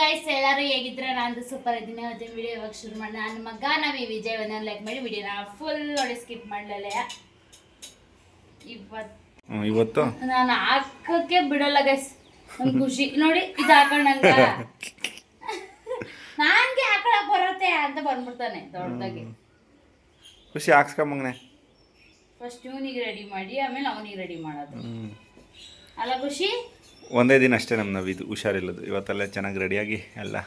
Guys ಎಲ್ಲರೂ ಹೇಗಿದ್ರೆ ನಾನು super ಇದ್ದೀನಿ. ಇವತ್ತಿನ ವಿಡಿಯೋ ಇವಾಗ ಶುರು ಮಾಡಿ ನನ್ನ ಮಗ ನವಿ ವಿಜಯ್ ಒಂದನ್ನು ಲೈಕ್ ಮಾಡಿ ವಿಡಿಯೋನ ಫುಲ್ ನೋಡಿ ಸ್ಕಿಪ್ ಮಾಡಲೇ. ಇವತ್ತು ನಾನು ಹಾಕಕ್ಕೆ ಬಿಡಲ್ಲ ಗೈಸ್, ನಂಗೆ ಖುಷಿ ನೋಡಿ ಇದು ಹಾಕೊಂಡಂಗ ನಂಗೆ ಹಾಕೊಳಕ್ ಬರುತ್ತೆ ಅಂತ ಬಂದ್ಬಿಡ್ತಾನೆ ದೊಡ್ಡದಾಗಿ. ಖುಷಿ ಹಾಕ್ಸ್ಕೊಂಬಂಗನೆ ಫಸ್ಟ್ ಇವನಿಗೆ ರೆಡಿ ಮಾಡಿ ಆಮೇಲೆ ಅವನಿಗೆ ರೆಡಿ ಮಾಡೋದು ಅಲ್ಲ ಖುಷಿ. ಒಂದೇ ದಿನ ಅಷ್ಟೇ ನಮ್ಮ ನಾವಿದು ಹುಷಾರಿಲ್ಲದು. ಇವತ್ತೆಲ್ಲ ಚೆನ್ನಾಗಿ ರೆಡಿಯಾಗಿ ಎಲ್ಲ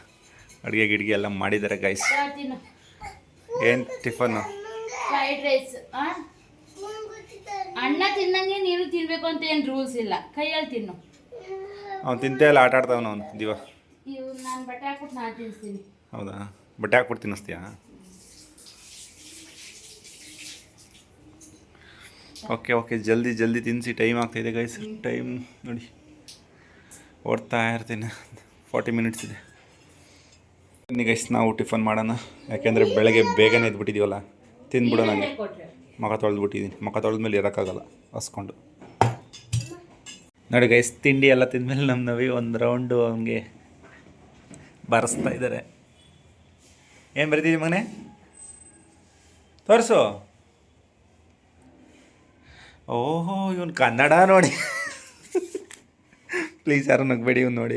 ಅಡುಗೆ ಗಿಡ್ಗೆ ಎಲ್ಲ ಮಾಡಿದ್ದಾರೆ ಗೈಸ್. ಏನು ಟಿಫನ್ನು? Fried rice. ಅಣ್ಣ ತಿನ್ನಂಗೆ ನೀನು ತಿನ್ಬೇಕು ಅಂತ ಏನು ರೂಲ್ಸ್ ಇಲ್ಲ, ಕೈಯಲ್ಲಿ ತಿನ್ನು. ಅವ್ನು ತಿಂತೆ ಎಲ್ಲ ಆಟ ಆಡ್ತಾವನು ಅವನು ದಿವ. ಇವು ನಾನು ಬಟ್ಟೆ ಹಾಕ್ಬಿಟ್ಟು ನಾನು ತಿನ್ನಿಸ್ತೀನಿ. ಹೌದಾ, ಬಟ್ಟೆ ಹಾಕ್ಬಿಟ್ಟು ತಿನ್ನಿಸ್ತೀಯಾ? ಓಕೆ ಓಕೆ, ಜಲ್ದಿ ಜಲ್ದಿ ತಿನ್ನಿಸಿ. ಟೈಮ್ ಆಗ್ತಾಯಿದೆ ಗೈಸ್. ಟೈಮ್ ನೋಡಿ ಓಡ್ತಾ ಇರ್ತೀನಿ. 40 ಮಿನಿಟ್ಸ್ ಇದೆ. ಬನ್ನಿ ಗೈಸ್ ನಾವು ಟಿಫನ್ ಮಾಡೋಣ. ಯಾಕೆಂದರೆ ಬೆಳಗ್ಗೆ ಬೇಗನೆ ಎದ್ಬಿಟ್ಟಿದ್ದೀವಲ್ಲ, ತಿಂದ್ಬಿಡೋ. ನನಗೆ ಮುಖ ತೊಳೆದ್ಬಿಟ್ಟಿದ್ದೀನಿ. ಮುಖ ತೊಳೆದ್ಮೇಲೆ ಇರೋಕ್ಕಾಗಲ್ಲ ಹಸ್ಕೊಂಡು. ನೋಡಿ ಗೈಸ್, ತಿಂಡಿ ಎಲ್ಲ ತಿಂದಮೇಲೆ ನಮ್ಮ ನವಿ ಒಂದು ರೌಂಡು ಹಂಗೆ ಬಾರಿಸ್ತಾ ಇದ್ದಾರೆ. ಏನು ಬರೀತಿದ್ದೀವಿ ಮನೆ? ತೋರಿಸು. ಓಹೋ, ಇವನು ಕನ್ನಡ ನೋಡಿ. ಪ್ಲೀಸ್ ಯಾರು ನಗ್ಬೇಡಿ, ಇವ್ನು ನೋಡಿ.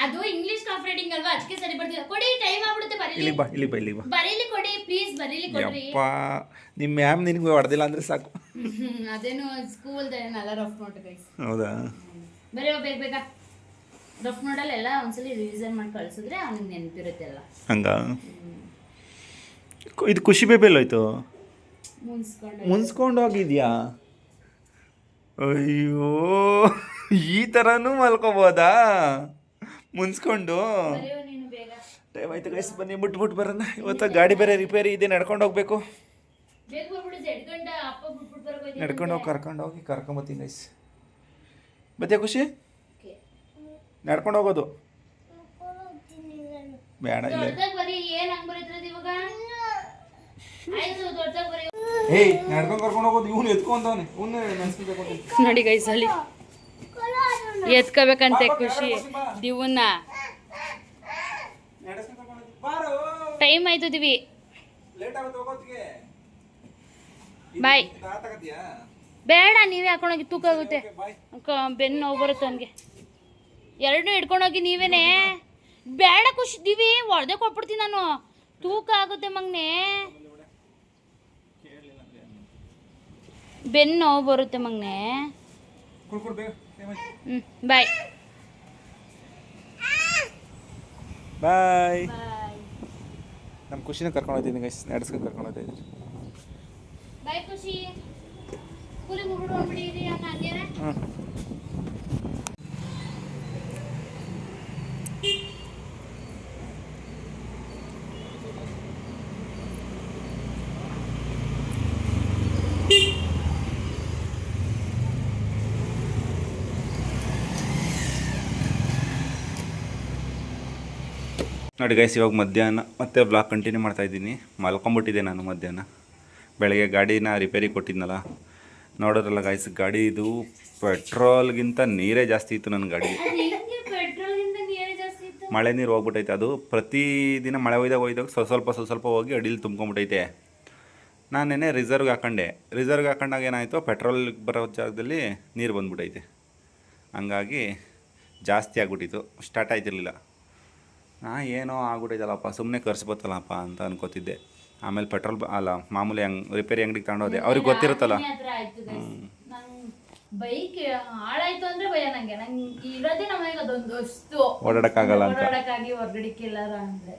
ಅದು ಇಂಗ್ಲಿಷ್ ಕಾಫ್ ರೈಟಿಂಗ್ ಅಲ್ವಾ, ಅದಕ್ಕೆ ಸರಿ ಬರ್ತಿಲ್ಲ. ಕೊಡಿ, ಟೈಮ್ ಆಗ್ಬಿಡುತ್ತೆ. ಬರೀಲಿ. ಇಲ್ಲಿ ಬಾ, ಇಲ್ಲಿ ಬಾ, ಇಲ್ಲಿ ಬಾ. ಬರೀಲಿ ಕೊಡಿ ಪ್ಲೀಸ್, ಬರೀಲಿ ಕೊಡ್ರಿ. ಯಪ್ಪ, ನಿಮ್ಮ ಮ್ಯಾಮ್ ನಿನಗೆ ಹೊಡೆದಿಲ್ಲ ಅಂದ್ರೆ ಸಾಕು. ಅದೇನು ಸ್ಕೂಲ್ದ ಏನಲ್ಲ, ರಫ್ ನೋಟ್ ಗೈಸ್. ಹೌದಾ? ಬರೀ ಬೇಗ ಬೇಗ ರಫ್ ನೋಟಲ್ಲಿ ಎಲ್ಲ ಒಂದ್ಸಲಿ ರಿವಿಷನ್ ಮಾಡಿ ಕಳಿಸಿದ್ರೆ ಅವನಿಗೆ ನೆನಪಿರುತ್ತೆ ಎಲ್ಲ. ಹಂಗ ಇದು ಖುಷಿ ಬೇಬಿ ಎಲ್ಲೋಯ್ತು? ಮುನ್ಸ್ಕೊಂಡು ಹೋಗಿದ್ಯಾ? ಅಯ್ಯೋ, ಈ ಥರನೂ ಮಲ್ಕೋಬೋದಾ ಮುನ್ಸ್ಕೊಂಡು? ಟೈಮ್ ಆಯ್ತು ಗೈಸ್, ಬನ್ನಿ ಬಿಟ್ಬಿಟ್ಟು ಬರೋಣ. ಇವತ್ತು ಗಾಡಿ ಬೇರೆ ರಿಪೇರಿ ಇದೆ, ನಡ್ಕೊಂಡು ಹೋಗ್ಬೇಕು. ನಡ್ಕೊಂಡು ಹೋಗಿ ಕರ್ಕೊಂಬತ್ತೀನಿ ಗೈಸ್. ಬತ್ತೀಯ ಖುಷಿ? ನಡ್ಕೊಂಡು ಹೋಗೋದು ಬೇಡ. ಇಲ್ಲ ಏಯ್, ನಡ್ಕೊಂಡು ಕರ್ಕೊಂಡು ಹೋಗೋದು. ಇವನು ಎತ್ಕೊಂತವನೆ. ನೋಡಿ ಗೈಸ್, ಅಲ್ಲಿ ಎತ್ಕೋಬೇಕಂತೆ ಖುಷಿ ದಿವನ್ನ. ಟೈಮ್ ಆಯ್ತು ದಿವಿ, ಬಾಯ್. ಬೇಡ, ನೀವೇ ಹಾಕೊಂಡೋಗಿ, ತೂಕ ಆಗುತ್ತೆ. ಬೆನ್ನು ನೋವು ಬರುತ್ತೆ ಅವನಿಗೆ. ಎರಡನ್ನೂ ಹಿಡ್ಕೊಂಡೋಗಿ ನೀವೇನೆ. ಬೇಡ ಖುಷಿ, ದಿವಿ ಹೊಡೆದೇ ಕೊಟ್ಬಿಡ್ತೀನಿ ನಾನು. ತೂಕ ಆಗುತ್ತೆ ಮಗ್ನೆ, ಬೆನ್ನು ನೋವು ಬರುತ್ತೆ ಮಗ್ನೆ. ಬಾಯ್ ಬಾಯ್. ನಮ್ಮ ಖುಷಿನ ಕರ್ಕೊಂಡು ಹೋಗ್ತೀನಿ ಗೈಸ್, ನಡೆಸ್ಕೊಂಡು ಕರ್ಕೊಂಡು ಹೋಗ್ತಾ ಇದ್ದೀನಿ. ಬಾಯ್ ಖುಷಿ. ಸ್ಕೂಲಿಗೆ ಹೋಗ್ಬಿಡಿ ಹಂಗೇನೆ. ನೋಡಿ ಗೈಸ್, ಇವಾಗ ಮಧ್ಯಾಹ್ನ ಮತ್ತೆ ಬ್ಲಾಗ್ ಕಂಟಿನ್ಯೂ ಮಾಡ್ತಾಯಿದ್ದೀನಿ. ಮಲ್ಕೊಂಬಿಟ್ಟಿದ್ದೆ ನಾನು ಮಧ್ಯಾಹ್ನ. ಬೆಳಗ್ಗೆ ಗಾಡಿನ ರಿಪೇರಿ ಕೊಟ್ಟಿದ್ನಲ್ಲ, ನೋಡೋದ್ರಲ್ಲ ಗೈಸ್, ಗಾಡಿ ಇದು ಪೆಟ್ರೋಲ್ಗಿಂತ ನೀರೇ ಜಾಸ್ತಿ ಇತ್ತು ನನ್ನ ಗಾಡಿ. ಮಳೆ ನೀರು ಹೋಗ್ಬಿಟ್ಟೈತೆ. ಅದು ಪ್ರತಿದಿನ ಮಳೆ ಒಯ್ದಾಗ ಸ್ವಲ್ಪ ಹೋಗಿ ಅಡಿಲಿ ತುಂಬ್ಕೊಂಬಿಟ್ಟೈತೆ. ನಾನೇನೆ ರಿಸರ್ವ್ಗೆ ಹಾಕೊಂಡಾಗ ಏನಾಯಿತು, ಪೆಟ್ರೋಲ್ ಬರೋ ಜಾಗದಲ್ಲಿ ನೀರು ಬಂದ್ಬಿಟ್ಟೈತೆ. ಹಂಗಾಗಿ ಜಾಸ್ತಿ ಆಗ್ಬಿಟ್ಟಿತ್ತು, ಸ್ಟಾರ್ಟ್ ಆಯ್ತಿರ್ಲಿಲ್ಲ. ಏನೋ ಆಗ್ಬಿಟ್ಟೈತಲ್ಲಪ್ಪ, ಸುಮ್ಮನೆ ಕರ್ಸ್ಬೋತ್ತಲ್ಲಪ್ಪ ಅಂತ ಅನ್ಕೋತಿದ್ದೆ. ಆಮೇಲೆ ಪೆಟ್ರೋಲ್ ಅಲ್ಲ, ಮಾಮೂಲಿ ರಿಪೇರಿ ಅಂಗಡಿಗೆ ತಗೊಂಡೋದೆ. ಅವ್ರಿಗೆ ಗೊತ್ತಿರುತ್ತಲ್ಲ. ಬೈಕ್ ಹಾಳಾಯ್ತು ಅಂದ್ರೆ ಭಯ ನಂಗೆ. ನಂಗೆ ಇರೋದೇ ನಮಗೆ ಅದೊಂದು ವಸ್ತು, ಓಡಾಡಕ್ಕಾಗಲ್ಲ ಅಂತ. ಓಡಾಡಕ್ಕಾಗಿ ಹೊರಗಡೆಕ್ಕೆ ಎಲ್ಲಾರ ಅಂದ್ರೆ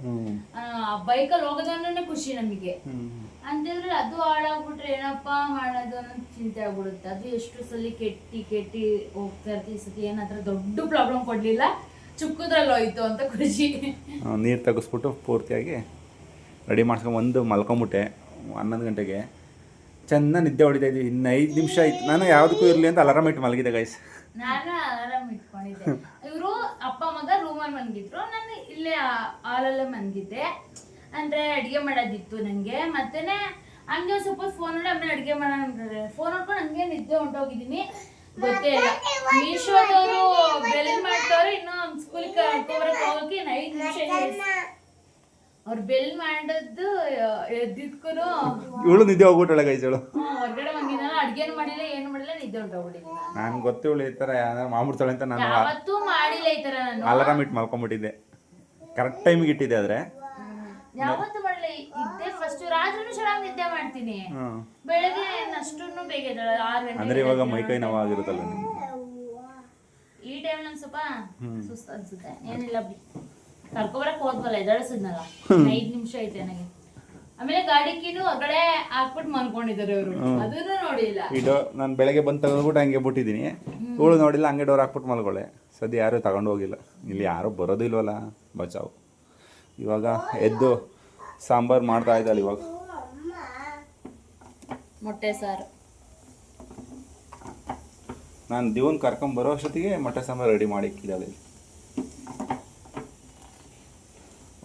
ಬೈಕಲ್ಲಿ ಹೋಗೋದಂದ್ರೆ ಖುಷಿ ನಮಗೆ. ಅಂತಂದ್ರೆ ಅದು ಹಾಳಾಗ್ಬಿಟ್ರೆ ಏನಪ್ಪ ಮಾಡೋದು ಅನ್ನೋ ಚಿಂತೆ ಆಗ್ಬಿಡುತ್ತೆ. ಅದು ಎಷ್ಟು ಸಲ ಕೆಟ್ಟಿ ಹೋಗ್ತಾ ಇರ್ತೀವಿ. ಸತಿ ಏನಾದ್ರ ದೊಡ್ಡ ಪ್ರಾಬ್ಲಮ್ ಕೊಡ್ಲಿಲ್ಲ, ಚುಕ್ಕದ್ರಲ್ಲಿ ಹೋಯ್ತು ಅಂತ ಖುಷಿ. ನೀರು ತೆಗೆಸ್ಬಿಟ್ಟು ಪೂರ್ತಿಯಾಗಿ ರೆಡಿ ಮಾಡ್ಸ್ಕೊಂಡು ಮಲ್ಕೊಂಬಿಟ್ಟೆ. 11 ಗಂಟೆಗೆ ಚೆನ್ನಾಗಿ ನಿದ್ದೆ ಹೊಡಿತಾ ಇದ್ವಿ. ಇನ್ನು 5 ನಿಮಿಷ ಆಯ್ತು. ನಾನು ಯಾವುದಕ್ಕೂ ಇರಲಿ ಅಂತ ಅಲಾರಾಮ್ ಇಟ್ಟು ಮಲಗಿದೆ ಗೈಸ್. ನಾನು ಅಲಾರಾಮ್ ಇಟ್ಕೊಂಡಿದ್ದೆ. ಇವರು ಅಪ್ಪ ಮಗ ರೂಮಲ್ಲಿ ಮನ್ಗಿದ್ರು, ನಾನು ಇಲ್ಲೇ ಹಾಲಲ್ಲೇ ಮನ್ಗಿದ್ದೆ. ಅಂದರೆ ಅಡುಗೆ ಮಾಡೋದಿತ್ತು ನನಗೆ. ಮತ್ತೇ ಹಂಗೆ ಸ್ವಲ್ಪ ಫೋನ್ ನೋಡಿ ಆಮೇಲೆ ಅಡುಗೆ ಮಾಡೋಣ ಅಂತಾರೆ. ಫೋನ್ ನೋಡ್ಕೊಂಡು ಹಂಗೆ ನಿದ್ದೆ ಹೊಂಟೋಗಿದ್ದೀನಿ, ಗೊತ್ತೇ ಇಲ್ಲ. ಮೀಶೋದವರು ಬೆಲ್ ಮಾಡ್ತವ್ರೆ, ಇನ್ನೂ ಕರ್ಕೊಬರಕ್ ಹೋಗಕ್ಕೆ 5 ನಿಮಿಷ ಅವ್ರು ಬೆಲ್ ಮಾಡದ್ದು ಎದ್ದಿದ್ಕೂ ಇವಳು ನಿದ್ದೆ ಹೋಗ್ಬಿಟ್ಟಳೆ ಗೈಸ್ ಇವಳು. ಹೊರಗಡೆ ಬಂದಿದ್ದಾನ, ಅಡ್ಗೆನು ಮಾಡಿಲ್ಲ ಏನು ಮಾಡಿಲ್ಲ, ನಿದ್ದೆ ಹೊಂಟೋಗ್ಬಿಟ್ಟಿದ್ದೀನಿ. ನಾನು ಗೊತ್ತು ಇವಳು ಈ ಥರ ಯಾರು ಮಾಡ್ಬಿಡ್ತಾಳೆ ಅಂತ. ನಾನು ಯಾವತ್ತೂ ಮಾಡಿಲ್ಲ ಈ ಥರ. ನಾನು ಅಲಾರಾಮ್ ಇಟ್ಟು ಮಲ್ಕೊಂಡ್ಬಿಟ್ಟಿದ್ದೆ, ಕರೆಕ್ಟ್ ಟೈಮಿಗೆ ಇಟ್ಟಿದ್ದೆ. ಆದರೆ ಯಾವತ್ತೂ ಮಾಡಲ್ಲ. ಇದ್ದೆ ಫಸ್ಟ್ ರಾತ್ರಿನೂ ಚೆನ್ನಾಗಿ ನಿದ್ದೆ ಮಾಡ್ತೀನಿ, ಬೆಳಗ್ಗೆ ಅಷ್ಟನ್ನು ಬೇಗ ಎದ್ದೇಳಲ್ಲ. 6 ಗಂಟೆ ಅಂದರೆ ಇವಾಗ ಮೈಕೈ ನೋವಾಗಿರುತ್ತಲ್ಲ ನಿಮ್ಗೆ. ಈ ಟೈಮ್ ನಂಗೆ ಸ್ವಲ್ಪ ಸುಸ್ತು ಅನ್ಸುತ್ತೆ. ಏನಿಲ್ಲ ಕರ್ಕೊಬರಕ್ ಹೋದ್ವಲ್ಲ, ಎದ್ದಾಳಿಸಿದ್ನಲ್ಲ, 5 ನಿಮಿಷ ಐತೆ ನನಗೆ. ಆಮೇಲೆ ಗಾಡಿಕಿನೂ ಹೊರಗಡೆ ಹಾಕ್ಬಿಟ್ಟು ಮನ್ಕೊಂಡಿದ್ದಾರೆ ಅವರು, ಅದನ್ನು ನೋಡಿಲ್ಲ. ಇದು ನಾನು ಬೆಳಗ್ಗೆ ಬಂದು ತಗೊಂಡ್ಬಿಟ್ಟು ಹಂಗೆ ಬಿಟ್ಟಿದ್ದೀನಿ. ಇವಳು ನೋಡಿಲ್ಲ, ಹಂಗೆ ಡೋರ್ ಹಾಕ್ಬಿಟ್ಟು ಮಲ್ಕೊಳ್ಳೆ. ಸದ್ಯ ಯಾರೂ ತಗೊಂಡು ಹೋಗಿಲ್ಲ, ಇಲ್ಲಿ ಯಾರೂ ಬರೋದಿಲ್ವಲ್ಲ ಬಚಾವು. ಇವಾಗ ಎದ್ದು ಸಾಂಬಾರು ಮಾಡ್ತಾ ಇದ್ದಾಳೆ. ಇವಾಗ ಮೊಟ್ಟೆ ಸಾರು ನಾನು ದಿವನ್ ಕರ್ಕೊಂಬರೋ ಅಷ್ಟೊತ್ತಿಗೆ ಮೊಟ್ಟೆ ಸಾಂಬಾರು ರೆಡಿ ಮಾಡಿ ಇಕ್ಕಿದ್ದಾಳೆ.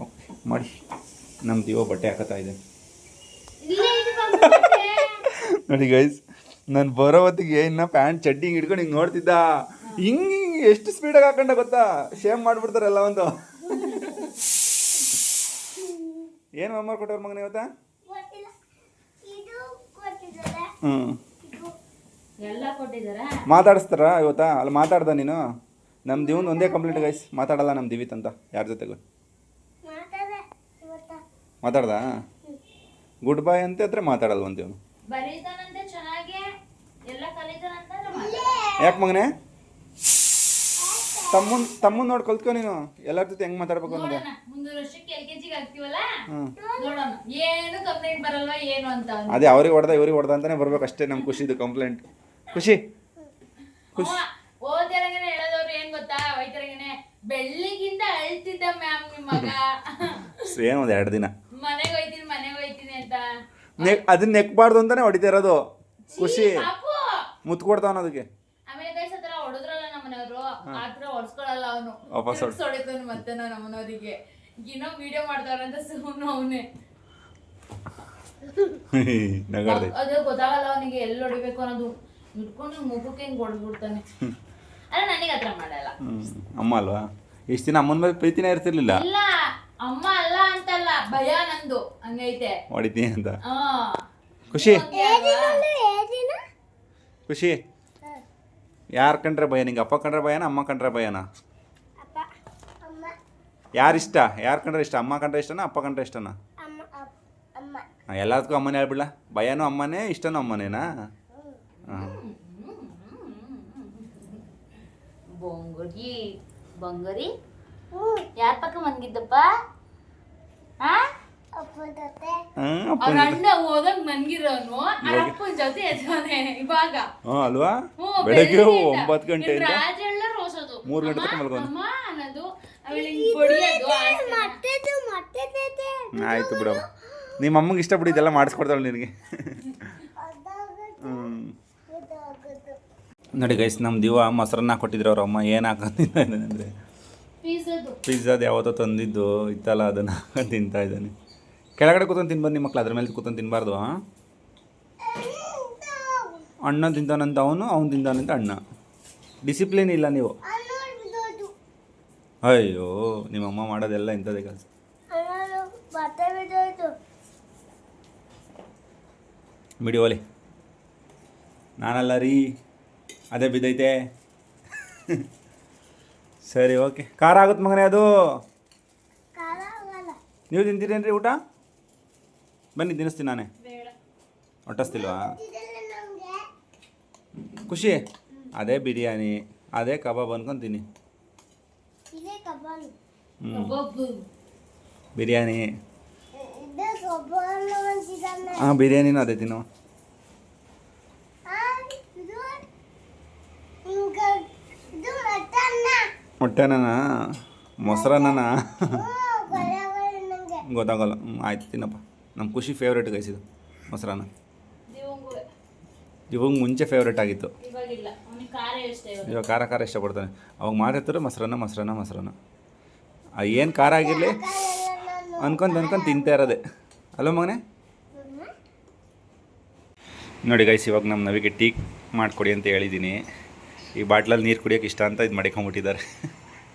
ಓಕೆ ಮಾಡಿ. ನಮ್ಮ ದಿವ ಬಟ್ಟೆ ಹಾಕತ್ತಾ ಇದೆ ನೋಡಿ ಗೈಸ್. ನಾನು ಬರೋ ಹೊತ್ತಿಗೆ ಇನ್ನು ಪ್ಯಾಂಟ್ ಚಡ್ಡಿ ಹಿಂಗೆ ಹಿಡ್ಕೊಂಡು ಹಿಂಗೆ ನೋಡ್ತಿದ್ದ. ಹಿಂಗೆ ಎಷ್ಟು ಸ್ಪೀಡಾಗಿ ಹಾಕೊಂಡ ಗೊತ್ತಾ, ಶೇಮ್ ಮಾಡಿಬಿಡ್ತಾರಲ್ಲ ಒಂದು. ಏನು ಹೋಮ್ವರ್ಕ್ ಕೊಟ್ಟವ್ರ ಮಗನ ಇವತ್ತ? ಎಲ್ಲ ಕೊಟ್ಟಿದ್ದಾರೆ. ಮಾತಾಡಿಸ್ತಾರ ಇವತ್ತಾ? ಅಲ್ಲಿ ಮಾತಾಡ್ದ ನೀನು? ನಮ್ಮ ದಿವನ್ ಒಂದೇ ಕಂಪ್ಲೀಟ್ ಗೈಸ್, ಮಾತಾಡಲ್ಲ ನಮ್ಮ ದಿವಿತ್ ಅಂತ ಯಾರ ಜೊತೆಗೂ. ಮಾತಾಡ್ದ? ಗುಡ್ ಬಾಯ್ ಅಂತ ಹತ್ರ ಮಾತಾಡಲ್ಲ ಒಂದು ದಿವನು. ಯಾಕೆ ಮಗನೇ? ತಮ್ಮನ್ ನೋಡಿ ಕಲ್ತ್ಕೊ ನೀನು, ಎಲ್ಲರ ಜೊತೆ ಹೆಂಗ್ ಮಾತಾಡ್ಬೇಕು ಅನ್ನೋದು. ಅದೇ ಅವ್ರಿಗೆ ಹೊಡೆದ ಇವ್ರಿಗೆ ಹೊಡೆದ ಅಂತಾನೆ ಬರ್ಬೇಕು ಅಷ್ಟೇ. ನಮ್ ಖುಷಿದು ಕಂಪ್ಲೇಂಟ್. ಖುಷಿ ಬೆಳ್ಳಿಗಿಂತ ಅಳ್ತಿದ್ದ ಮ್ಯಾಮ್ ನಿಮ್ಮ ಮಗ. ಸೇಮ್ ಒಂದು 2 ದಿನ ಮನೆಗೆ ಹೋಯ್ತೀನಿ ಅಂತ ಅದನ್ನ ನೆಕ್ಬಾರ್ದು ಅಂತಾನೆ ಹೊಡಿತಾ ಇರೋದು. ಖುಷಿ ಮುತ್ತು ಕೊಡ್ತಾವ ಅದಕ್ಕೆ. ಆಮೇಲೆ ಗೈಸ್ ಹತ್ರ ಹೊಡೆದ್ರಲ್ಲ ನಮ್ಮನೆಯವರು, ಆತರ ಹೊಡ್ಸ್ಕೊಳಲ್ಲ ಅವನು, ವಾಪಸ್ ಹೊಡಿತಾನೆ ಮತ್ತೆ ನಮ್ಮನವರಿಗೆ. ಇನ್ನೂ ವಿಡಿಯೋ ಮಾಡ್ತಾರಂತ ಸುಮ್ಮನೆ ಅವನೇ ಅದು ಗೊತ್ತಾಗಲ್ಲ ಅವನಿಗೆ ಎಲ್ಲಿ ಹೊಡಿಬೇಕು ಅನ್ನೋದು. ಇಟ್ಕೊಂಡು ಮುಖಕ್ಕೆ ಹಿಂಗ್ ಹೊಡೆದ್ಬಿಡ್ತಾನೆ. ಅಲ್ಲ ನನಗೆ ಹತ್ರ ಮಾಡಲ್ಲ. ಅಮ್ಮ ಅಲ್ವಾ? ಇಷ್ಟು ದಿನ ಅಮ್ಮನ ಮೇಲೆ ಪ್ರೀತಿನೇ ಇರ್ತಿರ್ಲಿಲ್ಲ. ಇಲ್ಲ ಅಮ್ಮ ಅಲ್ಲ ಅಂತಲ್ಲ, ಭಯ ನಂದು ಹಂಗೈತೆ, ಹೊಡಿತೀನಿ ಅಂತ. ಖುಷಿ ಖುಷಿ ಯಾರು ಕಂಡ್ರೆ ಭಯ ನಿಂಗೆ? ಅಪ್ಪ ಕಂಡ್ರೆ ಭಯನಾ ಅಮ್ಮ ಕಂಡ್ರೆ ಭಯನಾ? ಯಾರಿಷ್ಟ? ಯಾರು ಕಂಡ್ರೆ ಇಷ್ಟ? ಅಮ್ಮ ಕಂಡ್ರೆ ಇಷ್ಟನಾ ಅಪ್ಪ ಕಂಡ್ರೆ ಇಷ್ಟನಾ? ಎಲ್ಲದಕ್ಕೂ ಅಮ್ಮನೇ ಹೇಳ್ಬಿಡ್ಲ. ಭಯನೂ ಅಮ್ಮನೇ, ಇಷ್ಟನೂ ಅಮ್ಮನೇನಾ? ಬಂಗಾರಿ ಯಾರ ಪಕ್ಕ ಮನ್ಗಿದ್ದಪ್ಪ? ಅವ್ರ ಅಣ್ಣ ಹೋದಾಗ ಮನ್ಗಿರೋನು ಅಪ್ಪನ ಜೊತೆ ಎದ್ದವನೆ ಇವಾಗ. ಅಲ್ವಾ? ಬೆಳಗ್ಗೆ 9 ಗಂಟೆಯಿಂದ ರಾತ್ರಿ ಎಲ್ಲ ರೋಸೋದು, 3 ಗಂಟೆ ತನಕ ಮಲ್ಕೊಂಡು ಅಮ್ಮ ಅನ್ನೋದು, ಆಮೇಲೆ ಹೊಡಿಯೋದು. ಆಯ್ತು ಬಿಡಮ್ಮ, ನಿಮ್ಮ ಅಮ್ಮಂಗೆ ಇಷ್ಟ ಬಿಡಿ ಇದೆಲ್ಲ ಮಾಡಿಸ್ಕೊಡ್ತಾಳೆ ನಿನಗೆ. ನೋಡಿ ಗೈಸ್, ನಮ್ಮ ದಿವ ಮೊಸರನ್ನ ಕೊಟ್ಟಿದ್ರು ಅವ್ರ ಅಮ್ಮ. ಏನು ಹಾಕೊಂಡಿದ್ದ ಅಂದರೆ ಪಿಜ್ಜಾದು ಯಾವತ್ತೋ ತಂದಿದ್ದು ಇತ್ತಲ್ಲ, ಅದನ್ನು ಹಾಕೊಂಡು ತಿಂತಾ ಇದ್ದಾನೆ. ಕೆಳಗಡೆ ಕೂತ್ಕೊಂಡು ತಿನ್ಬಾರ್ದು ನಿಮ್ಮ ಮಕ್ಳು, ಅದ್ರ ಮೇಲೆ ಕೂತ್ಕೊಂಡು ತಿನ್ನಬಾರ್ದು. ಅಣ್ಣ ತಿಂತಾನಂತ ಅವನು ತಿಂತಾನಂತ ಅಣ್ಣ. ಡಿಸಿಪ್ಲಿನ್ ಇಲ್ಲ ನೀವು. ಅಯ್ಯೋ ನಿಮ್ಮಮ್ಮ ಮಾಡೋದೆಲ್ಲ ಇಂಥದ್ದೇ ಕೆಲಸ. ಬಿಡಿ ಓಲಿ, ನಾನಲ್ಲ ರೀ, ಅದೇ ಬಿದ್ದೈತೆ. ಸರಿ ಓಕೆ. ಖಾರ ಆಗುತ್ತೆ ಮಗನೇ ಅದು. ನೀವು ತಿಂತೀರೇನ್ರಿ ಊಟ? ಬನ್ನಿ ತಿನ್ನಿಸ್ತೀನಿ ನಾನೇ. ಹೊಟ್ಟಸ್ತಿಲ್ವಾ? ಖುಷಿ ಅದೇ ಬಿರಿಯಾನಿ, ಅದೇ ಕಬಾಬ್ ಅನ್ಕೊಂತೀನಿ. ಬಿರಿಯಾನಿ ಬಿರಿಯಾನಿನೂ ಅದೇ ತಿನ್ನು. ಮೊಟ್ಟೆನ ಮೊಸರನ್ನ ಗೊತ್ತಾಗಲ್ಲ. ಆಯ್ತು ತಿನ್ನಪ್ಪ. ನಮ್ಮ ಖುಷಿ ಫೇವ್ರೇಟ್ ಗೈಸಿದು ಮೊಸರನ್ನ. ಇವಾಗ ಮುಂಚೆ ಫೇವ್ರೇಟ್ ಆಗಿತ್ತು, ಇವಾಗ ಖಾರ ಇಷ್ಟಪಡ್ತಾನೆ. ಅವಾಗ ಮಾತಾಡ್ತಾರೆ ಮೊಸರನ್ನ. ಏನು ಖಾರ ಆಗಿರಲಿ ಅನ್ಕೊಂಡು ತಿಂತಾ ಇರೋದೆ ಅಲ್ವ ಮಗನೇ? ನೋಡಿ ಗೈಸ್, ಇವಾಗ ನಮ್ಮ ನವಿಗೆ ಟೀ ಮಾಡಿಕೊಡಿ ಅಂತ ಹೇಳಿದ್ದೀನಿ. ಈ ಬಾಟ್ಲಲ್ಲಿ ನೀರು ಕುಡಿಯೋಕೆ ಇಷ್ಟ ಅಂತ ಇದು ಮಾಡ್ಕೊಂಬಿಟ್ಟಿದ್ದಾರೆ.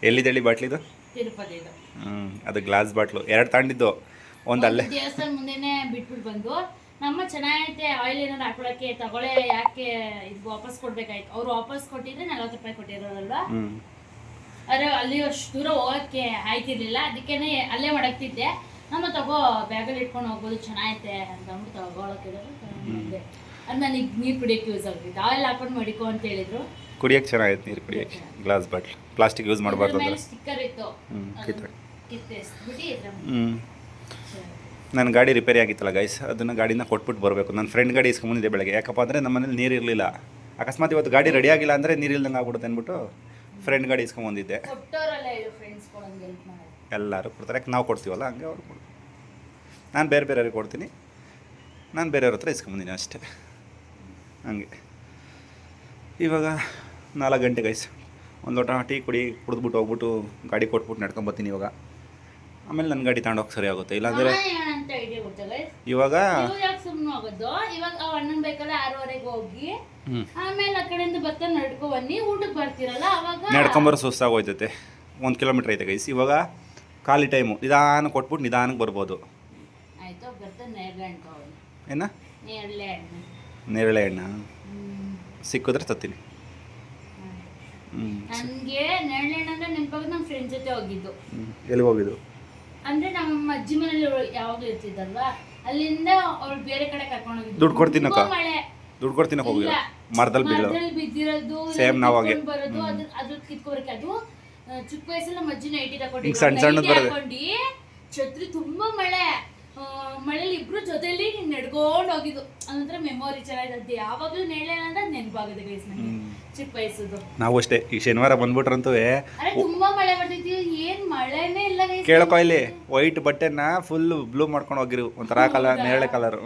ಎಲ್ಲಿದೆ ಬಾಟ್ಲಿದು? ತಿರುಪತಿ ಇದು. ಅದು ಗ್ಲಾಸ್ ಬಾಟ್ಲು 2 ತಗೊಂಡಿದ್ದು. ಒಂದು ಅಲ್ಲೇ ದೇವಸ್ಥಾನ ಮುಂದೆನೆ ಬಿಟ್ಬಿಟ್ಟು ಬಂದು ನಮ್ಮ ಚೆನ್ನಾಗೈತೆ ಆಯಿಲ್ ಏನಾದ್ರು ಹಾಕೊಳಕ್ಕೆ ತಗೊಳ್ಳೆ, ಯಾಕೆ ಇದು ವಾಪಸ್ ಕೊಡ್ಬೇಕಾಯ್ತು. ಅವ್ರು ವಾಪಸ್ ಕೊಟ್ಟಿದ್ರೆ 40 ರೂಪಾಯಿ ಕೊಟ್ಟಿರೋರಲ್ವಾ. ಅರೆ ಅಲ್ಲಿ ಅಷ್ಟು ದೂರ ಹೋಗೋಕ್ಕೆ ಆಯ್ತಿರ್ಲಿಲ್ಲ, ಅದಕ್ಕೇನೆ ಅಲ್ಲೇ ಮಡಗ್ತಿದ್ದೆ. ನಮ್ಮ ತಗೋ ಬ್ಯಾಗಲ್ಲಿ ಇಟ್ಕೊಂಡು ಹೋಗ್ಬೋದು ಚೆನ್ನಾಗೈತೆ ಅಂತ ಅಂದ್ಬಿಟ್ಟು ತಗೊಳಕ್ಕೆ ಅದು ನನಗೆ ನೀರು ಕುಡಿಯೋಕ್ಕೆ ಯೂಸ್ ಆಗ್ತಿತ್ತು. ಆಯಿಲ್ ಹಾಕೊಂಡು ಮಡಿಕೋ ಅಂತ ಹೇಳಿದ್ರು. ಕುಡಿಯೋಕ್ಕೆ ಚೆನ್ನಾಗೈತೆ ನೀರು ಕುಡಿಯೋಕ್ಕೆ. ಗ್ಲಾಸ್ ಬಾಟ್ಲ್ ಪ್ಲಾಸ್ಟಿಕ್ ಯೂಸ್ ಮಾಡಬಾರ್ದು ಅಂತ ಸ್ಟಿಕ್ಕರ್ ಇತ್ತು. ನನ್ನ ಗಾಡಿ ರಿಪೇರಿ ಆಗಿತ್ತಲ್ಲ ಗೈಸ್, ಅದನ್ನು ಗಾಡಿನ ಕೊಟ್ಬಿಟ್ಟು ಬರಬೇಕು. ನನ್ನ ಫ್ರೆಂಡ್ ಗಾಡಿ ಇಸ್ಕೊಂಬಂದಿದ್ದೆ ಬೆಳಗ್ಗೆ. ಯಾಕಪ್ಪ ಅಂದರೆ ನಮ್ಮ ಮನೇಲಿ ನೀರು ಇರಲಿಲ್ಲ. ಅಕಸ್ಮಾತ್ ಇವತ್ತು ಗಾಡಿ ರೆಡಿ ಆಗಿಲ್ಲ ಅಂದರೆ ನೀರು ಇಲ್ದಂಗೆ ಆಗ್ಬಿಡುತ್ತೆ ಅಂದ್ಬಿಟ್ಟು ಫ್ರೆಂಡ್ ಗಾಡಿ ಇಸ್ಕೊಂಬಂದಿದ್ದೆ. ಎಲ್ಲರೂ ಕೊಡ್ತಾರೆ, ಯಾಕೆ ನಾವು ಕೊಡ್ತೀವಲ್ಲ ಹಂಗೆ ಅವ್ರು ಕೊಡ್ತಾರೆ. ನಾನು ಬೇರೆ ಬೇರೆಯವ್ರಿಗೆ ಕೊಡ್ತೀನಿ, ನಾನು ಬೇರೆಯವ್ರ ಹತ್ರ ಇಸ್ಕೊಂಬಂದಿನಿ ಅಷ್ಟೇ. ಹಂಗೆ ಇವಾಗ 4 ಗಂಟೆ ಗೈಸ್. ಒಂದು ಲೋಟ ಟೀ ಕುಡಿದ್ಬಿಟ್ಟು ಹೋಗ್ಬಿಟ್ಟು ಗಾಡಿ ಕೊಟ್ಬಿಟ್ಟು ನಡ್ಕೊಂಬರ್ತೀನಿ ಇವಾಗ. ಆಮೇಲೆ ನನ್ನ ಗಾಡಿ ತಗೊಂಡೋಗಿ ಸರಿ ಆಗುತ್ತೆ. ಇಲ್ಲಾಂದರೆ ಇವಾಗ ಸುಮ್ಮನೆ ಆಗೋದು. ಇವಾಗ ಅಣ್ಣನ ಬೇಕಲ್ಲ 6:30ಗೆ ಹೋಗಿ ಆಮೇಲೆ ಆ ಕಡೆಯಿಂದ ಬರ್ತಾ ನಡ್ಕೊ ಬನ್ನಿ, ಊಟಕ್ಕೆ ಬರ್ತೀರಲ್ಲ ಅವಾಗ ನಡ್ಕೊಂಬರೋ ಸುಸ್ತಾಗೋಯ್ತೈತೆ. 1 ಕಿಲೋಮೀಟ್ರ್ ಐತೆ ಗೈಸ್. ಇವಾಗ ಖಾಲಿ ಟೈಮು, ನಿಧಾನ ಕೊಟ್ಬಿಟ್ಟು ನಿಧಾನಕ್ಕೆ ಬರ್ಬೋದು. ಆಯ್ತು ಬರ್ತಾ ನೇರಳೆ ಹಣ್ಣು ಏನ ನೇರಳೆ ಹಣ್ಣು ಸಿಕ್ಕಿದ್ರೆ ತತ್ತೀನಿ. ನನಗೆ ನೇರಳೆ ಹಣ್ಣು ಅಂದ್ರೆ ನೆನಪಾಗೋದು ನಮ್ಮ ಫ್ರೆಂಡ್ ಜೊತೆ ಹೋಗಿದ್ದು. ಎಲ್ಲಿಗೆ ಹೋಗಿದ್ದು? ಅಂದ್ರೆ ನಮ್ಮ ಅಜ್ಜಿ ಮನೇಲಿ ಯಾವಾಗಲೂ ಇರ್ತಿದ್ದಲ್ವಾ, ಅಲ್ಲಿಂದ ಅವ್ಳು ಬೇರೆ ಕಡೆ ಕರ್ಕೊಂಡು ಹೋಗಿದ್ದು. ದುಡ್ಡು ಕೊಡ್ತೀನಕ್ಕ, ಮಳೆ ದುಡ್ಡು ಕೊಡ್ತೀನಕ್ಕ ಹೋಗಿಲ್ಲ. ಮರದಲ್ಲಿ ಬಿದ್ದಿರೋದು ಸೇಮ್ ನಾವಾಗೆ ಬರೋದು, ಅದ್ರ ಕಿತ್ಕೋರಕ್ಕೆ. ಅದು ಚಿಕ್ಕ ವಯಸ್ಸಲ್ಲಿ ನಮ್ಮ ಅಜ್ಜಿನ ಐಟಿ ಸಣ್ಣ ಸಣ್ಣ ತಗೊಂಡು ಛತ್ರಿ ತುಂಬಾ ಮಳೆಲಿ ಇಬ್ರು ಜೊತೆಲಿ ನಡ್ಕೊಂಡು ಹೋಗಿದ್ದು. ಅದೊಂಥರ ಮೆಮೊರಿ ಚೆನ್ನಾಗಿದೆ. ಯಾವಾಗ್ಲೂ ನೇಳೆ ಅಂದ್ರೆ ನೆನಪಾಗುತ್ತೆ ಗೈಸ್ ನನಗೆ ಚಿಕ್ಕ ವಯಸ್ಸದು. ನಾವು ಅಷ್ಟೇ ಈ ಶನಿವಾರ ಬಂದ್ಬಿಟ್ರಂತೂ ತುಂಬಾ ಮಳೆ ಬರ್ತೈತಿ, ಏನ್ ಮಳೆನೇ ಇಲ್ಲ ಗೈಸ್. ಕೇಳಕೋ ಇಲ್ಲಿ ವೈಟ್ ಬಟ್ಟೆನ ಫುಲ್ ಬ್ಲೂ ಮಾಡ್ಕೊಂಡು ಹೋಗಿರು, ಒಂಥರ ಕಲರ್ ನೇರಳೆ ಕಲರ್.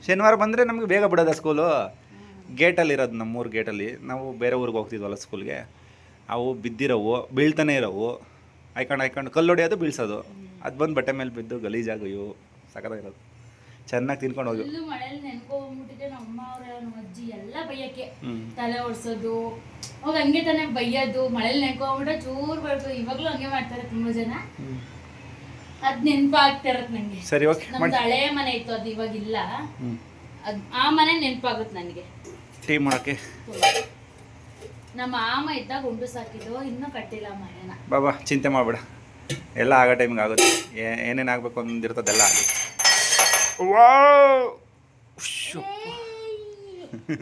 ಶನಿವಾರ ಬಂದರೆ ನಮಗೆ ಬೇಗ ಬಿಡೋದ ಸ್ಕೂಲು. ಗೇಟಲ್ಲಿ ಇರೋದು, ನಮ್ಮೂರು ಗೇಟಲ್ಲಿ. ನಾವು ಬೇರೆ ಊರಿಗೆ ಹೋಗ್ತಿದ್ವಲ್ಲ ಸ್ಕೂಲ್ಗೆ. ಅವು ಬಿದ್ದಿರೋವು, ಬೀಳ್ತಾನೆ ಇರೋವು, ಆಯ್ಕೊಂಡು ಕಲ್ಲು ಹೊಡೆಯೋದು ಬೀಳ್ಸೋದು. ಅದು ಬಂದು ಬಟ್ಟೆ ಮೇಲೆ ಬಿದ್ದು ಗಲೀಜಾಗಯ್ಯೋ ಸಕತ್ತಾಗಿರೋದು. ಚೆನ್ನಾಗಿ ತಿನ್ಕೊಂಡು ಹೋಗಿ ಮಳೆಯಲ್ಲಿ ನೆನ್ಕೊಂಡ್ಬಿಟ್ಟಿದ್ದೆ. ನಮ್ಮ ನಮ್ಮ ಅಜ್ಜಿ ಎಲ್ಲ ಬೈಯಕ್ಕೆ ತಲೆ ಒಡ್ಸೋದು, ಅವಾಗ ಹಂಗೆ ತಾನೇ ಬೈಯೋದು. ಮಳೆಯಲ್ಲಿ ನೆನ್ಕೊಂಡ್ಬಿಟ್ರೆ ಚೂರು ಬರ್ತದೆ. ಇವಾಗಲೂ ಹಂಗೆ ಮಾಡ್ತಾರೆ ತುಂಬಾ ಜನ. ಅದ್ ನೆನಪಾಗ್ತಿರತ್ ನಂಗೆ. ಸರಿ ಓಕೆ. ನಮ್ದು ಹಳೆ ಮನೆ ಇತ್ತು, ಅದು ಇವಾಗಿಲ್ಲ. ಆ ಮನೆ ನೆನಪಾಗುತ್ತೆ ನನಗೆ. ಟೀ ಮಾಡೋಕ್ಕೆ ನಮ್ಮ ಮಾಮ ಇದ್ದಾಗ ಉಂಡು ಸಾಕಿದ್ದು, ಇನ್ನೂ ಕಟ್ಟಿಲ್ಲ ಮನೆನ. ಬಾಬಾ ಚಿಂತೆ ಮಾಡಬೇಡ, ಎಲ್ಲ ಆಗೋ ಟೈಮಿಗೆ ಆಗುತ್ತೆ. ಏನೇನು ಆಗಬೇಕು ಅಂದಿರ್ತದೆಲ್ಲ ಆಗುತ್ತೆ.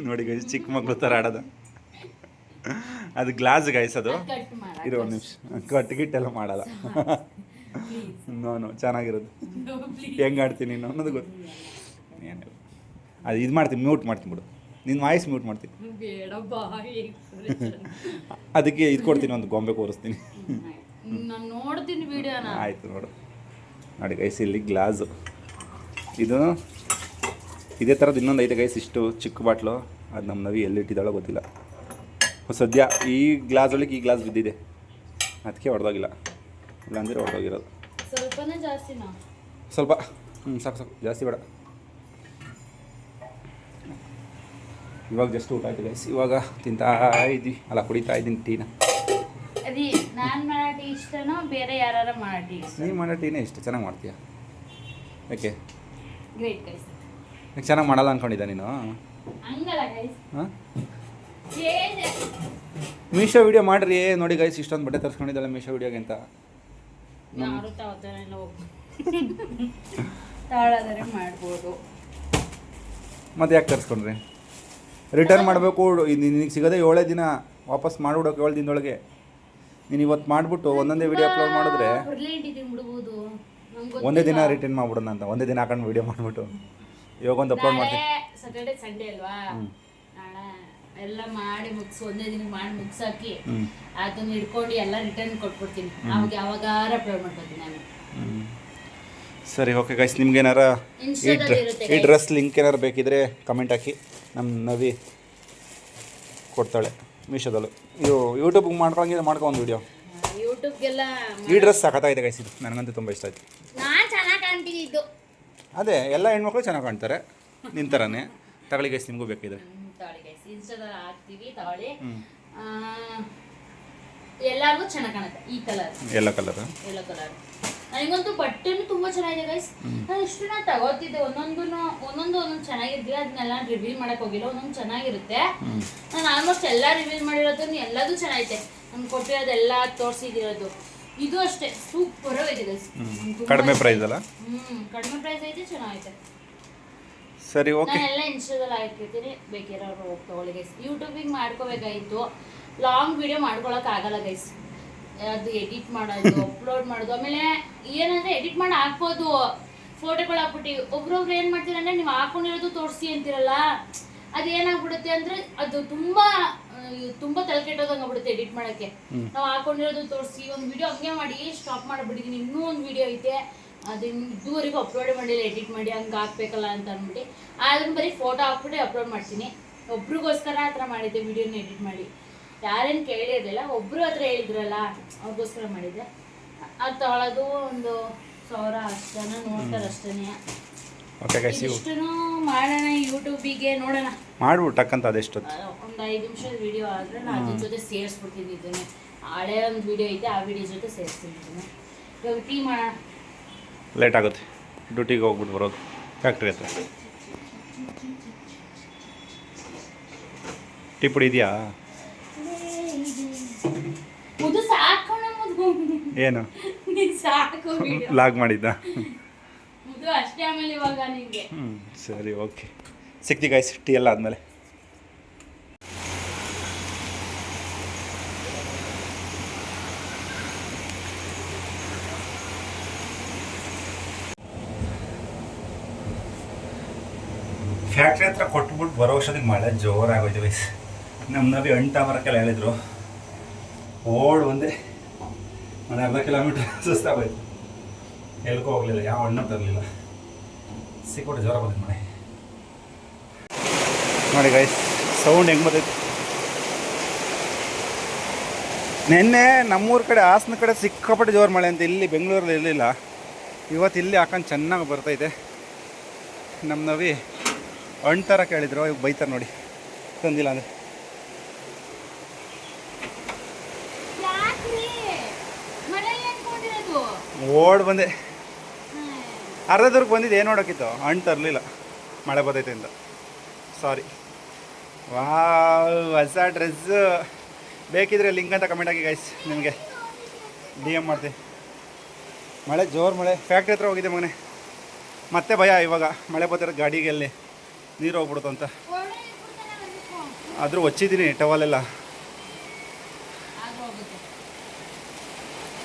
ನೋಡಿ ಗೈಸ್, ಚಿಕ್ಕ ಮಕ್ಳು ಥರ ಆಡೋದು. ಅದು ಗ್ಲಾಸ್ ಗೈಸ್, ಅದು ಇರೋ ಒಂದು ನಿಮಿಷ. ಕಟ್ಗಿಟ್ಟೆಲ್ಲ ಮಾಡಲ್ಲ. ನೋ ಚೆನ್ನಾಗಿರೋದು. ಹೆಂಗೆ ಆಡ್ತೀನಿ ನೀನು ಅನ್ನೋದು ಗೊತ್ತು. ಏನಿಲ್ಲ, ಅದು ಇದು ಮಾಡ್ತೀನಿ, ಮ್ಯೂಟ್ ಮಾಡ್ತೀನಿ ಬಿಡು. ನಿನ್ನ ವಾಯ್ಸ್ ಮ್ಯೂಟ್ ಮಾಡ್ತೀನಿ. ಅದಕ್ಕೆ ಇದು ಕೊಡ್ತೀನಿ, ಒಂದು ಗೊಂಬೆ ಕೂರಿಸ್ತೀನಿ. ನಾನು ನೋಡ್ತೀನಿ ವಿಡಿಯೋನ. ಆಯಿತು ನೋಡು. ನೋಡಿ ಗೈಸ್, ಇಲ್ಲಿ ಗ್ಲಾಸು ಇದು ಇದೇ ಥರದ್ದು ಇನ್ನೊಂದು ಐತೆ ಗೈಸ್. ಇಷ್ಟು ಚಿಕ್ಕ ಬಾಟ್ಲು. ಅದು ನಮ್ಮ ನವಿ ಎಲ್ಲಿಟ್ಟಿದ್ದಾಳೋ ಗೊತ್ತಿಲ್ಲ. ಸದ್ಯ ಈ ಗ್ಲಾಸ್ ಒಳಗೆ ಈ ಗ್ಲಾಸ್ ಬಿದ್ದಿದೆ, ಅದಕ್ಕೆ ಹೊಡೆದೋಗಿಲ್ಲ. ಇಲ್ಲಾಂದರೆ ಹೊಡೆದೋಗಿರೋದು. ಸ್ವಲ್ಪನೇ ಜಾಸ್ತಿನಾ? ಸ್ವಲ್ಪ ಸಾಕು ಜಾಸ್ತಿ ಬೇಡ. ಇವಾಗ ಜಸ್ಟ್ ಊಟ ಆಯ್ತು ಗೈಸ್. ಇವಾಗ ತಿಂತಾ ಇದ್ವಿ, ಅಲ್ಲ ಕುಡಿತಾ ಇದ್ದೀನಿ ಟೀನ. ಅದೇ ನಾನು ಮಾಡೋ ಟೀ ಇಷ್ಟನೋ ಬೇರೆ ಯಾರು ಮಾಡೋ ಟೀ ಇಷ್ಟ? ನೀವು ಮಾಡೋ ಟೀನೇ ಇಷ್ಟ. ಚೆನ್ನಾಗಿ ಮಾಡ್ತೀಯ. ಯಾಕೆ? Great guys. ಯಾಕೆ ಚೆನ್ನಾಗಿ ಮಾಡಲ್ಲ ಅಂದ್ಕೊಂಡಿದ್ದ ನೀನು? ಹಂಗಲ್ಲ ಗೈಸ್. ಹಾಂ, ಮೀಶೋ ವಿಡಿಯೋ ಮಾಡಿರಿ. ನೋಡಿ ಗೈಸ್, ಇಷ್ಟೊಂದು ಬಟ್ಟೆ ತರಿಸ್ಕೊಂಡಿದ್ದಲ್ಲ ಮೀಶೋ ವಿಡಿಯೋಗೆ ಅಂತ. ಯಾರು ತಗೋತಾನೆಲ್ಲ ಹೋಗಿ ತಾಳಾದರೆ ಮಾಡ್ಬೋದು. ಮತ್ತೆ ಯಾಕೆ ತರಿಸ್ಕೊಂಡ್ರಿ? ರಿಟರ್ನ್ ಮಾಡಬೇಕು. ನಿನಗೆ ಸಿಗೋದೇ 7 ದಿನ, ವಾಪಸ್ ಮಾಡಿಬಿಡೋಕೆ 7 ದಿನದೊಳಗೆ. ನೀನು ಇವತ್ತು ಮಾಡಿಬಿಟ್ಟು ಒಂದೊಂದೇ ವಿಡಿಯೋ ಅಪ್ಲೋಡ್ ಮಾಡಿದ್ರೆ ಒಂದೇ ದಿನ ರಿಟರ್ನ್ ಮಾಡ್ಬಿಡೋಣ ಅಂತ. ಒಂದೇ ದಿನ ಹಾಕೊಂಡು ವಿಡಿಯೋ ಮಾಡಿಬಿಟ್ಟು ಇವಾಗ ಒಂದು ಅಪ್ಲೋಡ್ ಮಾಡ್ತೀನಿ. ಸ್ಯಾಟರ್ಡೆ ಸಂಡೇ ಅಲ್ವಾ, ನಾಳೆ ಎಲ್ಲ ಮಾಡಿ ಮುಗಿಸಿ ಒಂದೇ ದಿನ ಮಾಡಿ ಮುಗಿಸಾಕಿ ಅದನ್ನ ಹಿಡ್ಕೊಂಡು ಎಲ್ಲ ರಿಟರ್ನ್ ಕೊಟ್ಬಿಡ್ತೀನಿ. ಅವಾಗ ಯಾವಾಗಾರ ಅಪ್ಲೋಡ್ ಮಾಡ್ಕೊತೀನಿ ನಾನು. ಸರಿ ಓಕೆ ಗೈಸ್, ನಿಮ್ಗೇನಾರ ಈ ಡ್ರೆಸ್ ಲಿಂಕ್ ಏನಾರು ಬೇಕಿದ್ರೆ ಕಮೆಂಟ್ ಹಾಕಿ. ನಮ್ಮ ನವಿ ಕೊಡ್ತಾಳೆ ಮೀಶೋದಲ್ಲೂ. ಇದು ಯೂಟ್ಯೂಬ್ಗೆ ಮಾಡ್ಕೊ ಒಂದು ವಿಡಿಯೋ. ಯೂಟ್ಯೂಬ್ಗೆಲ್ಲ ಈ ಡ್ರೆಸ್ ಸಖತ್ತಾಗಿದೆ ಗೈಸ್. ಇದು ನನಗಂತೂ ತುಂಬ ಇಷ್ಟ ಆಯ್ತು. ನಾನು ಚೆನ್ನಾಗಿ ಕಾಣ್ತಿದ್ದು. ಅದೇ ಎಲ್ಲ ಹೆಣ್ಮಕ್ಳು ಚೆನ್ನಾಗಿ ಕಾಣ್ತಾರೆ ನಿನ್ನ ಥರನೇ. ತಗೊಳ್ಳಿ ಗೈಸ್, ನಿಮಗೂ ಬೇಕಿದ್ರೆ ತಗೊಳ್ಳಿ ಗೈಸ್, ಇನ್ಸ್ಟಾದಲ್ಲಿ ಹಾಕ್ತೀವಿ, ತಗೊಳ್ಳಿ. ಎಲ್ಲಾರ್ಗೂ ಚೆನ್ನಾಗಿ ಕಾಣುತ್ತೆ ಈ ಕಲರ್. ಎಲ್ಲೋ ಕಲರ್ ನನಗಂತೂ ಬಟ್ಟೆನೂ ತುಂಬಾ ಚೆನ್ನಾಗಿದೆ ಗೈಸ್. ನಾನು ಇಷ್ಟು ತಗೋತಿದ್ದೆ, ಒಂದೊಂದು ಚೆನ್ನಾಗಿದ್ವಿ, ಅದನ್ನೆಲ್ಲ ರಿವೀಲ್ ಮಾಡಕ್ ಹೋಗಿಲ್ಲ. ಒಂದೊಂದು ಚೆನ್ನಾಗಿರುತ್ತೆ. ನಾನು ಆಲ್ಮೋಸ್ಟ್ ಎಲ್ಲ ರಿವೀಲ್ ಮಾಡಿರೋದನ್ನು ಎಲ್ಲದೂ ಚೆನ್ನಾಗೈತೆ. ನಾನು ಕೊಟ್ಟಿರೋದೆಲ್ಲ ತೋರಿಸಿದಿರೋದು. ಇದು ಅಷ್ಟೇ ಸೂಪರ್ ಆಗಿದೆ ಗೈಸ್. ಕಡಿಮೆ ಪ್ರೈಸ್ ಅಲ್ಲ? ಕಡಿಮೆ ಪ್ರೈಸ್ ಐತೆ, ಚೆನ್ನಾಗೈತೆ. ಸರಿ, ಓಕೆ. ನಾನೆಲ್ಲ ಇನ್ಸ್ಟಾದಲ್ಲಿ ಹಾಕಿರ್ತೀನಿ, ಬೇಕಿರೋರು ಹೋಗಿ ತಗೊಳ್ಳಿ ಗೈಸ್. ಯೂಟ್ಯೂಬಿಗೆ ಮಾಡ್ಕೋಬೇಕಾಗಿತ್ತು, ಲಾಂಗ್ ವಿಡಿಯೋ ಮಾಡ್ಕೊಳಕ್ ಆಗಲ್ಲ ಗೈಸ್. ಅದು ಎಡಿಟ್ ಮಾಡೋದು, ಅಪ್ಲೋಡ್ ಮಾಡೋದು, ಆಮೇಲೆ ಏನಂದ್ರೆ ಎಡಿಟ್ ಮಾಡಿ ಹಾಕ್ಬೋದು, ಫೋಟೋಗಳು ಹಾಕ್ಬಿಟ್ಟು. ಒಬ್ರೊಬ್ರು ಏನ್ ಮಾಡ್ತೀರಂದ್ರೆ ನೀವು ಹಾಕೊಂಡಿರೋದು ತೋರಿಸಿ ಅಂತಿರಲ್ಲ, ಅದೇನಾಗ್ಬಿಡುತ್ತೆ ಅಂದ್ರೆ ಅದು ತುಂಬಾ ತಲೆ ಕೆಟ್ಟೋದಂಗೆ ಆಗ್ಬಿಡುತ್ತೆ ಎಡಿಟ್ ಮಾಡಕ್ಕೆ. ನಾವು ಹಾಕೊಂಡಿರೋದು ತೋರಿಸಿ ಒಂದು ವಿಡಿಯೋ ಹಂಗೆ ಮಾಡಿ ಸ್ಟಾಪ್ ಮಾಡಿಬಿಟ್ಟಿದ್ದೀನಿ. ಇನ್ನೂ ಒಂದು ವಿಡಿಯೋ ಐತೆ, ಅದನ್ನ ಇದುವರೆಗೂ ಅಪ್ಲೋಡ್ ಮಾಡಿಲ್ಲ, ಎಡಿಟ್ ಮಾಡಿ ಹಂಗೆ ಹಾಕ್ಬೇಕಲ್ಲ ಅಂತ ಅಂದ್ಬಿಟ್ಟು. ಅದನ್ನ ಬರೀ ಫೋಟೋ ಹಾಕ್ಬಿಟ್ಟು ಅಪ್ಲೋಡ್ ಮಾಡ್ತೀನಿ. ಒಬ್ರಿಗೋಸ್ಕರ ಆ ಥರ ಮಾಡಿದ್ದೆ ವಿಡಿಯೋನ ಎಡಿಟ್ ಮಾಡಿ. ಯಾರೇನು ಕೇಳಿರಲಿಲ್ಲ, ಒಬ್ರು ಹತ್ರ ಹೇಳಿದ್ರಲ್ಲ ಅವ್ರಿಗೋಸ್ಕರ ಮಾಡಿದ್ದೆ. ಅದು ತಗೊಳ್ಳೋದು 1,000 ಅಷ್ಟೇ ನೋಡ್ತಾರೆ ಅಷ್ಟೇ. ಇಷ್ಟು ಮಾಡೋಣ ಯೂಟ್ಯೂಬಿಗೆ, ನೋಡೋಣ ಮಾಡ್ಬಿಟ್ಟಕ್ಕಂತ ಅದೆಷ್ಟು ಒಂದು 5 ನಿಮಿಷದ ವಿಡಿಯೋ ಆದರೆ ನಾನು ಅದ್ರ ಜೊತೆ ಸೇರಿಸ್ಬಿಡ್ತೀನಿ. ಇದನ್ನೇ ಹಳೆ ಒಂದು ವಿಡಿಯೋ ಐತೆ, ಆ ವಿಡಿಯೋ ಜೊತೆ ಸೇರಿಸ್ತೀನಿ. ಇವಾಗ ಟೀ ಮಾಡೋಣ. ಲೇಟ್ ಆಗುತ್ತೆ, ಡ್ಯೂಟಿಗೆ ಹೋಗ್ಬಿಟ್ಟು ಬರೋದು ಫ್ಯಾಕ್ಟ್ರಿ ಹತ್ರ. ಟೀ ಪುಡಿ ಇದೆಯಾ? ಮುದು ಸಾಕು, ಏನು ಸಾಕು ಲಾಗ್ ಮಾಡಿದ್ದ ಮುದು ಅಷ್ಟೇ. ಆಮೇಲೆ ಇವಾಗ ನಿಮಗೆ ಸರಿ, ಓಕೆ. ಸಿಕ್ತಿ ಗಾಯ್ಸ್ ಟೀ ಎಲ್ಲ ಆದಮೇಲೆ. ಫ್ಯಾಕ್ಟ್ರಿ ಹತ್ರ ಕೊಟ್ಬಿಟ್ಟು ಬರೋ ವರ್ಷದಿಗೆ ಮಳೆ ಜೋರಾಗೋಯ್ತು ಗೈಸ್. ನಮ್ಮ ನವಿ ಅಂಟಾಮರಕ್ಕೆಲ್ಲ ಹೇಳಿದ್ರು, ಓಡ್ ಒಂದೇ ಒಂದು 1/2 ಕಿಲೋಮೀಟ್ರ್ ಸುಸ್ತಾಗೋಯ್ತು. ಎಲ್ಕೋ ಹೋಗಲಿಲ್ಲ, ಯಾವ ಹಣ್ಣು ತರಲಿಲ್ಲ. ಸಿಕ್ಕೋಟು ಜೋರ ಬಂದಿತ್ತು ಮಳೆ. ನೋಡಿ ಗೈಸ್ ಸೌಂಡ್ ಹೆಂಗೆ ಬರ್ತೈತೆ. ನಿನ್ನೆ ನಮ್ಮೂರ ಕಡೆ ಹಾಸನ ಕಡೆ ಸಿಕ್ಕಾಪಟ್ಟೆ ಜೋರು ಮಳೆ ಅಂತ, ಇಲ್ಲಿ ಬೆಂಗಳೂರಲ್ಲಿ ಇರಲಿಲ್ಲ. ಇವತ್ತು ಇಲ್ಲಿ ಹಾಕೊಂಡು ಚೆನ್ನಾಗಿ ಬರ್ತೈತೆ. ನಮ್ಮ ನವಿ ಹಣ್ಣು ಥರ ಕೇಳಿದ್ರು, ಇವಾಗ ಬೈತಾರೆ ನೋಡಿ ತಂದಿಲ್ಲ ಅಂದರೆ. ಓಡ್ ಬಂದೆ, ಅರ್ಧ ದೂರಕ್ಕೆ ಬಂದಿದ್ದು. ಏನು ನೋಡೋಕ್ಕಿತ್ತು, ಹಣ್ಣು ತರಲಿಲ್ಲ, ಮಳೆ ಬರ್ತೈತೆ ಅಂತ. ಸಾರಿ. ಹೊಸ ಡ್ರೆಸ್ಸು ಬೇಕಿದ್ರೆ ಲಿಂಕ್ ಅಂತ ಕಮೆಂಟ್ ಆಗಿ ಗೈಸ್, ನಿಮಗೆ DM ಮಾಡ್ತೀನಿ. ಮಳೆ ಜೋರು ಮಳೆ. ಫ್ಯಾಕ್ಟ್ರಿ ಹತ್ರ ಹೋಗಿದ್ದೆ ಮಗನೆ, ಮತ್ತೆ ಭಯ ಇವಾಗ ಮಳೆ ಬರ್ತಿರೋ ಗಾಡಿಗೆ ಎಲ್ಲಿ ನೀರು ಹೋಗ್ಬಿಡುತ್ತು ಅಂತ. ಆದರೂ ಹೊಚ್ಚಿದ್ದೀನಿ ಟವಲೆಲ್ಲ.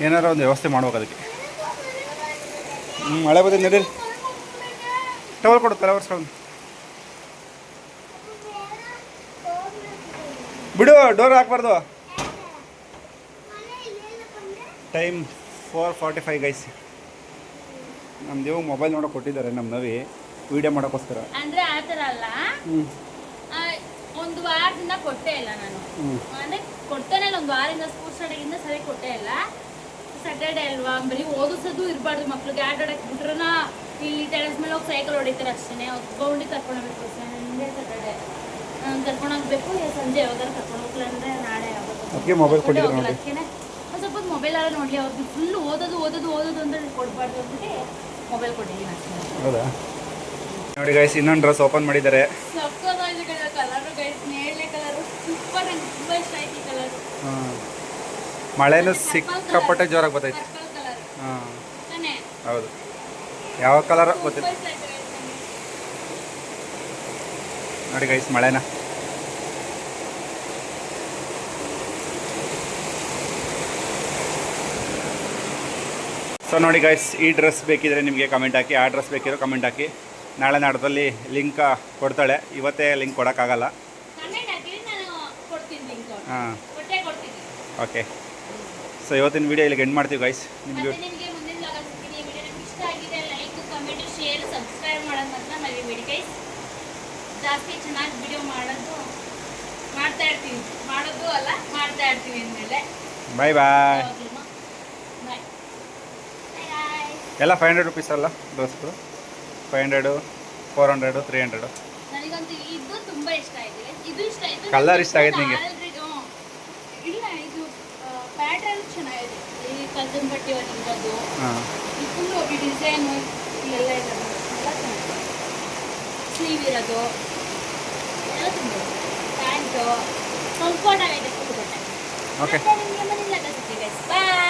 ಏನಾರು ಒಂದು ವ್ಯವಸ್ಥೆ ಮಾಡ್ಬೇಕು ಅದಕ್ಕೆ. ಮಳೆ ಬಂದಿದ್ದು ನಡೀರಿ, ಟವಲ್ ಕೊಡು, ತಲೆ ಒರೆಸ್ಕೊಂಡು ಬಿಡು. ಡೋರ್ ಹಾಕ್ಬಾರ್ದು. Time 4:45 guys. ನಮ್ದೇವು ಮೊಬೈಲ್ ನೋಡೋಕೆ ಕೊಟ್ಟಿದ್ದಾರೆ ನಮ್ಮ ನವಿ, ವಿಡಿಯೋ ಮಾಡೋಕ್ಕೋಸ್ಕರ. ಅಂದರೆ ಆ ಥರ ಅಲ್ಲ, ಒಂದು ವಾರದಿಂದ ಕೊಟ್ಟೇ ಇಲ್ಲ ನಾನು. ಅಂದರೆ ಕೊಡ್ತಾನೆ ಇಲ್ಲ, ಒಂದು ವಾರದಿಂದ ಸ್ಕೂಲ್ ಸ್ಟಾರ್ಟಿಂದ ಸರಿ ಕೊಟ್ಟೇ ಇಲ್ಲ. ಸ್ಯಾಟರ್ಡೆ ಅಲ್ವಾ, ಬರೀ ಓದಿಸೋದು ಇರಬಾರ್ದು ಮಕ್ಳಿಗೆ. ಆಟಾಡಕ್ಕೆ ಬಿಟ್ರನ ಇಲ್ಲಿ ಟೆರೆಸ್ ಮೇಲೆ ಹೋಗಿ ಸೈಕಲ್ ಹೊಡಿತಾರೆ ಅಷ್ಟೇ. ಗೌಂಡಿ ಕರ್ಕೊಂಡು ಹೋಗ್ಬೇಕು ಸಂಡೇ ಸ್ಯಾಟರ್ಡೆ ಕರ್ಕೊಂಡು ಹೋಗ್ಬೇಕು. ಸಂಜೆ ಯಾವಾಗಾರು ಕರ್ಕೊಂಡು ಹೋಗ್ಲಿಲ್ಲ ಅಂದರೆ ನಾಳೆ ಯಾವಾಗ ಮೊಬೈಲ್ ಕೊಟ್ಟಿದ್ರು ನೋಡಿ. ಅದಕ್ಕೆ ಒಂದು ಸ್ವಲ್ಪ ಮೊಬೈಲ್ ಆದ್ರೆ ನೋಡಲಿ, ಅವ್ರಿಗೆ ಫುಲ್ ಓದೋದು ಅಂತ ಕೊಡ್ಬಾರ್ದು ಅಂದ್ಬಿಟ್ಟು ಮೊಬೈಲ್ ಕೊಟ್ಟಿದ್ದೀನಿ ಅಷ್ಟೇ. ಹೌದಾ? ನೋಡಿ ಗೈಸ್, ಇನ್ನೊಂದು ಡ್ರೆಸ್ ಓಪನ್ ಮಾಡಿದ್ದಾರೆ. ಕಲರು ಗೈಸ್, ನೇರಳೆ ಕಲರು ಸೂಪರ್, ನಂಗೆ ತುಂಬ ಇಷ್ಟ ಆಯ್ತು ಈ ಕಲರು. ಮಳೆನೂ ಸಿಕ್ಕಾಪಟ್ಟೆ ಜೋರಾಗಿ ಬರ್ತೈತೆ. ಹಾಂ ಹೌದು. ಯಾವ ಕಲರ್ ಗೊತ್ತಿಲ್ಲ ನೋಡಿ ಗೈಸ್, ಮಳೆನ. ಸೊ ನೋಡಿ ಗೈಸ್, ಈ ಡ್ರೆಸ್ ಬೇಕಿದ್ರೆ ನಿಮಗೆ ಕಮೆಂಟ್ ಹಾಕಿ, ಆ ಡ್ರೆಸ್ ಬೇಕಿರೋ ಕಮೆಂಟ್ ಹಾಕಿ. ನಾಳೆ ನಾಡದಲ್ಲಿ ಲಿಂಕ್ ಕೊಡ್ತಾಳೆ, ಇವತ್ತೇ ಲಿಂಕ್ ಕೊಡೋಕ್ಕಾಗಲ್ಲ. ಹಾಂ, ಓಕೆ. ಸೊ ಇವತ್ತಿನ ವಿಡಿಯೋ ಇಲ್ಲಿಗೆ ಎಂಡ್ ಮಾಡ್ತೀವಿ ಗೈಸ್. ನಿಮಗೆ ಇಷ್ಟ ಆಗಿದೆ ಲೈಕ್, ಕಮೆಂಟ್, ಶೇರ್, ಸಬ್ಸ್ಕ್ರೈಬ್ ಮಾಡೋದು ಮಾತ್ರ ಮರಿಬೇಡಿ ಗೈಸ್. ಜಾಸ್ತಿ ಚೆನ್ನಾಗಿ ವಿಡಿಯೋ ಮಾಡ್ತಾ ಇರ್ತೀವಿ ಅಂದಮೇಲೆ. ಬಾಯ್ ಬಾಯ್. ಎಲ್ಲ 500 ರುಪೀಸ್ ಅಲ್ಲ ಡ್ರೆಸ್ಗಳು? 500, 400, 300. ನನಗಂತೂ ಇದು ತುಂಬಾ ಇಷ್ಟ ಆಗಿದೆ. ಇದು ಇಷ್ಟ ಆಯ್ತು. ಕಲರ್ ಇಷ್ಟ ಆಗಿದೆ ನಿಮಗೆ? ಇಲ್ಲ, ಇದು ಪ್ಯಾಂಟ್ ಚೆನ್ನಾಗಿದೆ. ಈ ಕಲ್ಸನ್ ಬಟ್ಟೆ ಇರೋದು ಹಾಂ ಈ ಫುಲ್ಲು ಈ ಡಿಸೈನು ಇಲ್ಲೆಲ್ಲ ಇರೋದು ಎಲ್ಲ ಚೆನ್ನಾಗಿದೆ. ಸ್ಲೀವ್ ಇರೋದು ಎಲ್ಲ ತುಂಬ ಪ್ಯಾಂಟು ಕಂಫರ್ಟ್ ಆಗೈತೆ ಫುಲ್ ಬಟ್ಟೆ. ಓಕೆ ಮತ್ತೆ ನಿಮಗೆ ಮನೆಯಲ್ಲ ಸಿಗ್ತೀವಿ. ಬಾಯ್.